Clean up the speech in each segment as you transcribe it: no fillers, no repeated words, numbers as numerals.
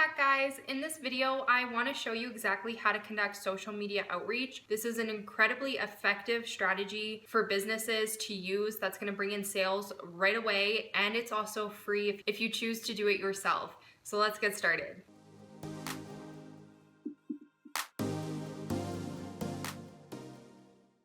back, guys. In this video, I want to show you exactly how to conduct social media outreach. This is an incredibly effective strategy for businesses to use that's going to bring in sales right away, and it's also free if you choose to do it yourself. So let's get started.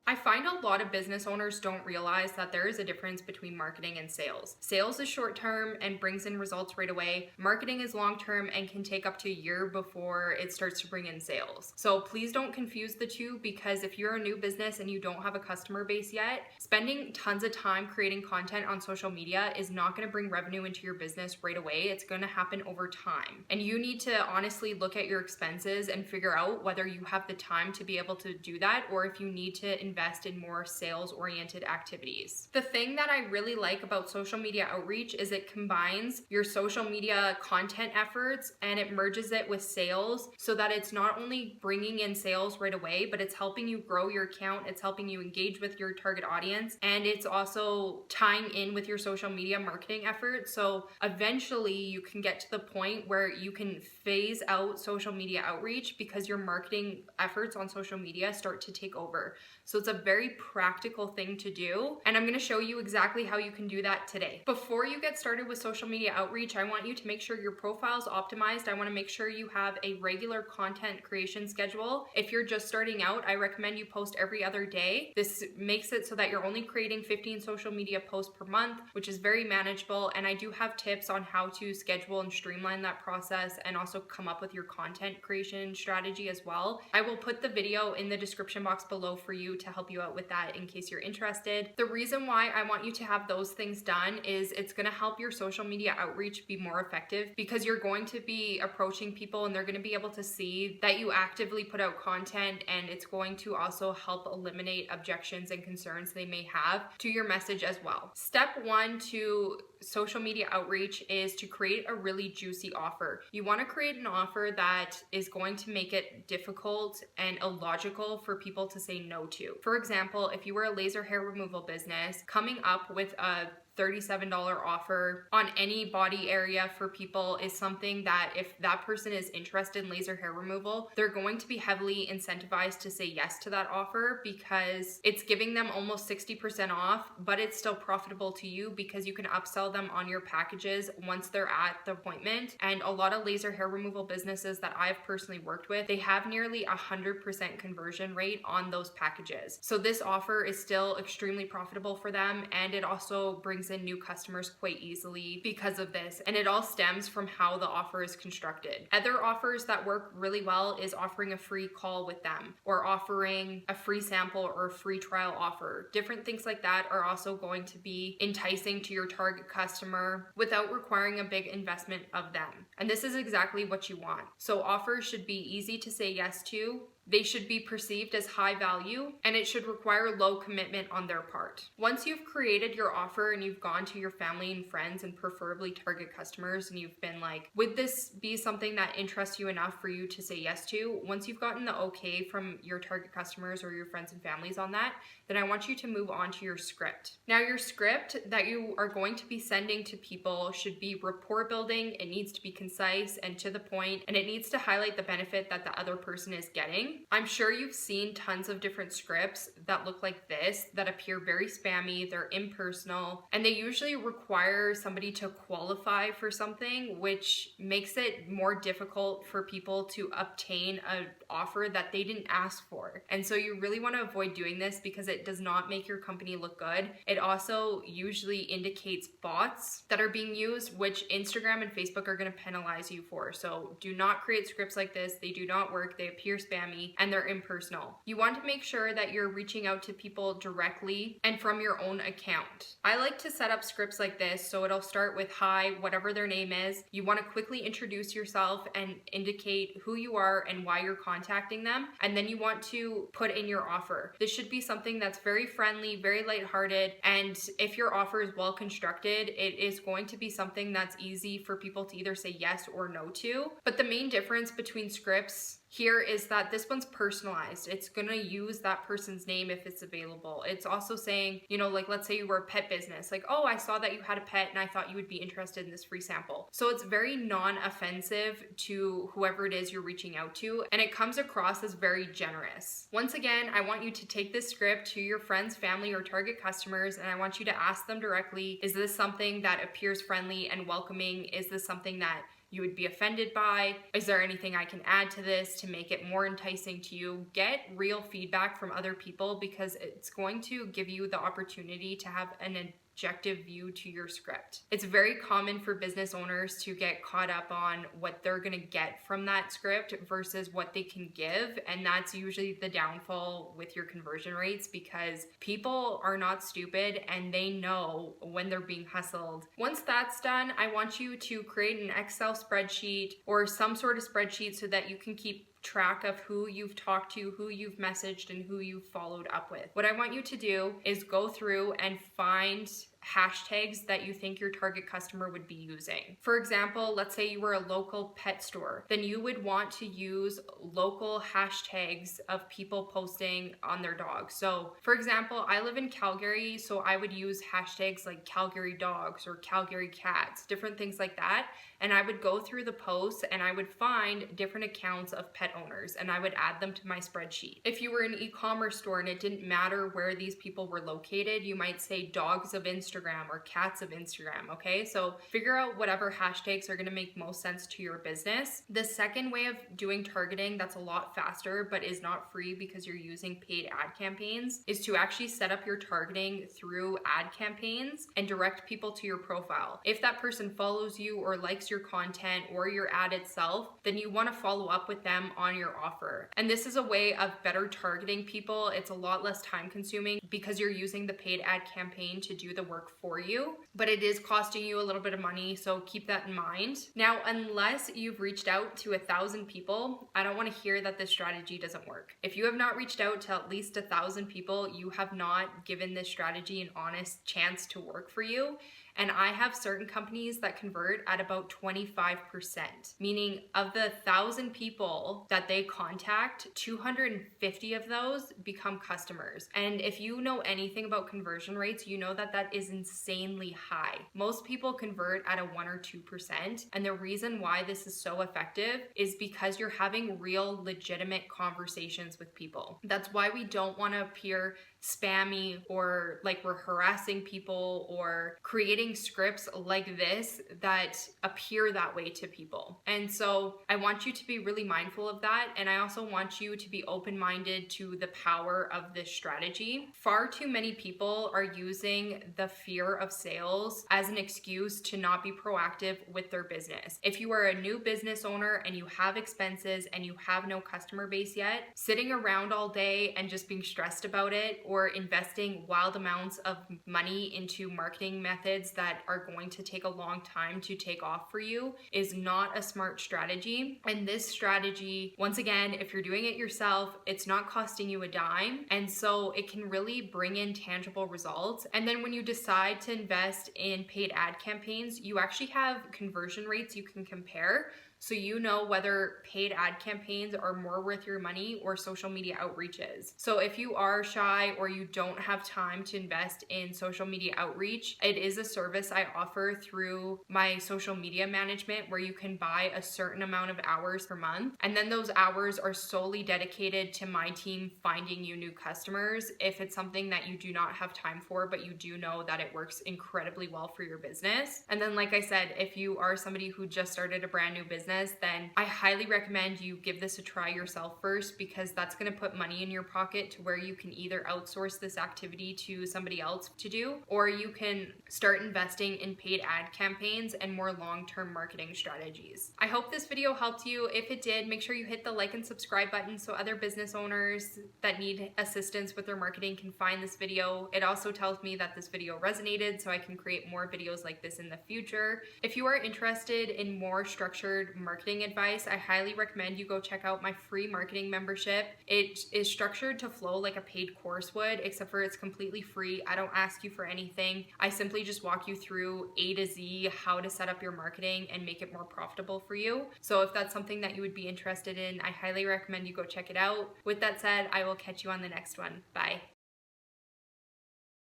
I find a lot of business owners don't realize that there is a difference between marketing and sales. Sales is short term and brings in results right away. Marketing is long term and can take up to a year before it starts to bring in sales. So please don't confuse the two, because if you're a new business and you don't have a customer base yet, spending tons of time creating content on social media is not going to bring revenue into your business right away. It's going to happen over time. And you need to honestly look at your expenses and figure out whether you have the time to be able to do that, or if you need to invest in more sales-oriented activities. The thing that I really like about social media outreach is it combines your social media content efforts and it merges it with sales, so that it's not only bringing in sales right away, but it's helping you grow your account, it's helping you engage with your target audience, and it's also tying in with your social media marketing efforts. So eventually you can get to the point where you can phase out social media outreach because your marketing efforts on social media start to take over. So it's a very practical thing to do, and I'm going to show you exactly how you can do that today. Before you get started with social media outreach, I want you to make sure your profile is optimized. I want to make sure you have a regular content creation schedule. If you're just starting out, I recommend you post every other day. This makes it so that you're only creating 15 social media posts per month, which is very manageable, and I do have tips on how to schedule and streamline that process and also come up with your content creation strategy as well. I will put the video in the description box below for you to help you out with that in case you're interested. The reason why I want you to have those things done is it's going to help your social media outreach be more effective, because you're going to be approaching people and they're going to be able to see that you actively put out content, and it's going to also help eliminate objections and concerns they may have to your message as well. Step one to social media outreach is to create a really juicy offer. You want to create an offer that is going to make it difficult and illogical for people to say no to. For example, if you were a laser hair removal business, coming up with a $37 offer on any body area for people is something that if that person is interested in laser hair removal, they're going to be heavily incentivized to say yes to that offer, because it's giving them almost 60% off, but it's still profitable to you because you can upsell them on your packages once they're at the appointment. And a lot of laser hair removal businesses that I've personally worked with, they have nearly 100% conversion rate on those packages. So this offer is still extremely profitable for them, and it also brings in new customers quite easily because of this, and it all stems from how the offer is constructed. Other offers that work really well is offering a free call with them, or offering a free sample or a free trial offer. Different things like that are also going to be enticing to your target customer without requiring a big investment of them, and this is exactly what you want. So offers should be easy to say yes to, they should be perceived as high value, and it should require low commitment on their part. Once you've created your offer and you've gone to your family and friends and preferably target customers, and you've been like, would this be something that interests you enough for you to say yes to? Once you've gotten the okay from your target customers or your friends and families on that, then I want you to move on to your script. Now, your script that you are going to be sending to people should be rapport building. It needs to be concise and to the point, and it needs to highlight the benefit that the other person is getting. I'm sure you've seen tons of different scripts that look like this, that appear very spammy, they're impersonal, and they usually require somebody to qualify for something, which makes it more difficult for people to obtain an offer that they didn't ask for. And so you really want to avoid doing this, because it does not make your company look good. It also usually indicates bots that are being used, which Instagram and Facebook are going to penalize you for. So do not create scripts like this. They do not work. They appear spammy and they're impersonal. You want to make sure that you're reaching out to people directly and from your own account. I like to set up scripts like this, so it'll start with hi, whatever their name is. You want to quickly introduce yourself and indicate who you are and why you're contacting them, and then you want to put in your offer. This should be something that's very friendly, very lighthearted, and if your offer is well constructed, it is going to be something that's easy for people to either say yes or no to. But the main difference between scripts here is that this one's personalized. It's gonna use that person's name if it's available. It's also saying, you know, like let's say you were a pet business, like, oh, I saw that you had a pet and I thought you would be interested in this free sample. So it's very non-offensive to whoever it is you're reaching out to, and it comes across as very generous. Once again, I want you to take this script to your friends, family, or target customers, and I want you to ask them directly, is this something that appears friendly and welcoming? Is this something that you would be offended by? Is there anything I can add to this to make it more enticing to you? Get real feedback from other people, because it's going to give you the opportunity to have an objective view to your script. It's very common for business owners to get caught up on what they're gonna get from that script versus what they can give, and that's usually the downfall with your conversion rates, because people are not stupid and they know when they're being hustled. Once that's done, I want you to create an Excel spreadsheet or some sort of spreadsheet so that you can keep track of who you've talked to, who you've messaged, and who you've followed up with. What I want you to do is go through and find hashtags that you think your target customer would be using. For example, let's say you were a local pet store, then you would want to use local hashtags of people posting on their dogs. So for example, I live in Calgary, so I would use hashtags like Calgary dogs or Calgary cats, different things like that. And I would go through the posts and I would find different accounts of pet owners and I would add them to my spreadsheet. If you were an e-commerce store and it didn't matter where these people were located, you might say dogs of Instagram or cats of Instagram, okay? So figure out whatever hashtags are gonna make most sense to your business. The second way of doing targeting that's a lot faster but is not free because you're using paid ad campaigns is to actually set up your targeting through ad campaigns and direct people to your profile. If that person follows you or likes your content or your ad itself, then you want to follow up with them on your offer. And this is a way of better targeting people. It's a lot less time consuming because you're using the paid ad campaign to do the work for you, but it is costing you a little bit of money, so keep that in mind. Now, unless you've reached out to 1,000 people, I don't want to hear that this strategy doesn't work. If you have not reached out to at least 1,000 people, you have not given this strategy an honest chance to work for you. And I have certain companies that convert at about 25%, meaning of the 1,000 people that they contact, 250 of those become customers. And if you know anything about conversion rates, you know that that is insanely high. Most people convert at a 1 or 2%. And the reason why this is so effective is because you're having real, legitimate conversations with people. That's why we don't want to appear spammy or like we're harassing people or creating scripts like this that appear that way to people. And so I want you to be really mindful of that. And I also want you to be open-minded to the power of this strategy. Far too many people are using the fear of sales as an excuse to not be proactive with their business. If you are a new business owner and you have expenses and you have no customer base yet, sitting around all day and just being stressed about it or investing wild amounts of money into marketing methods that are going to take a long time to take off for you is not a smart strategy. And this strategy, once again, if you're doing it yourself, it's not costing you a dime. And so it can really bring in tangible results. And then when you decide to invest in paid ad campaigns, you actually have conversion rates you can compare. So you know whether paid ad campaigns are more worth your money or social media outreaches. So if you are shy or you don't have time to invest in social media outreach, it is a service I offer through my social media management where you can buy a certain amount of hours per month. And then those hours are solely dedicated to my team finding you new customers if it's something that you do not have time for, but you do know that it works incredibly well for your business. And then, like I said, if you are somebody who just started a brand new business, then I highly recommend you give this a try yourself first, because that's going to put money in your pocket to where you can either outsource this activity to somebody else to do, or you can start investing in paid ad campaigns and more long-term marketing strategies. I hope this video helped you. If it did, make sure you hit the like and subscribe button so other business owners that need assistance with their marketing can find this video. It also tells me that this video resonated so I can create more videos like this in the future. If you are interested in more structured marketing advice, I highly recommend you go check out my free marketing membership. It is structured to flow like a paid course would, except for it's completely free. I don't ask you for anything. I simply just walk you through A to Z how to set up your marketing and make it more profitable for you. So if that's something that you would be interested in, I highly recommend you go check it out. With that said, I will catch you on the next one. Bye.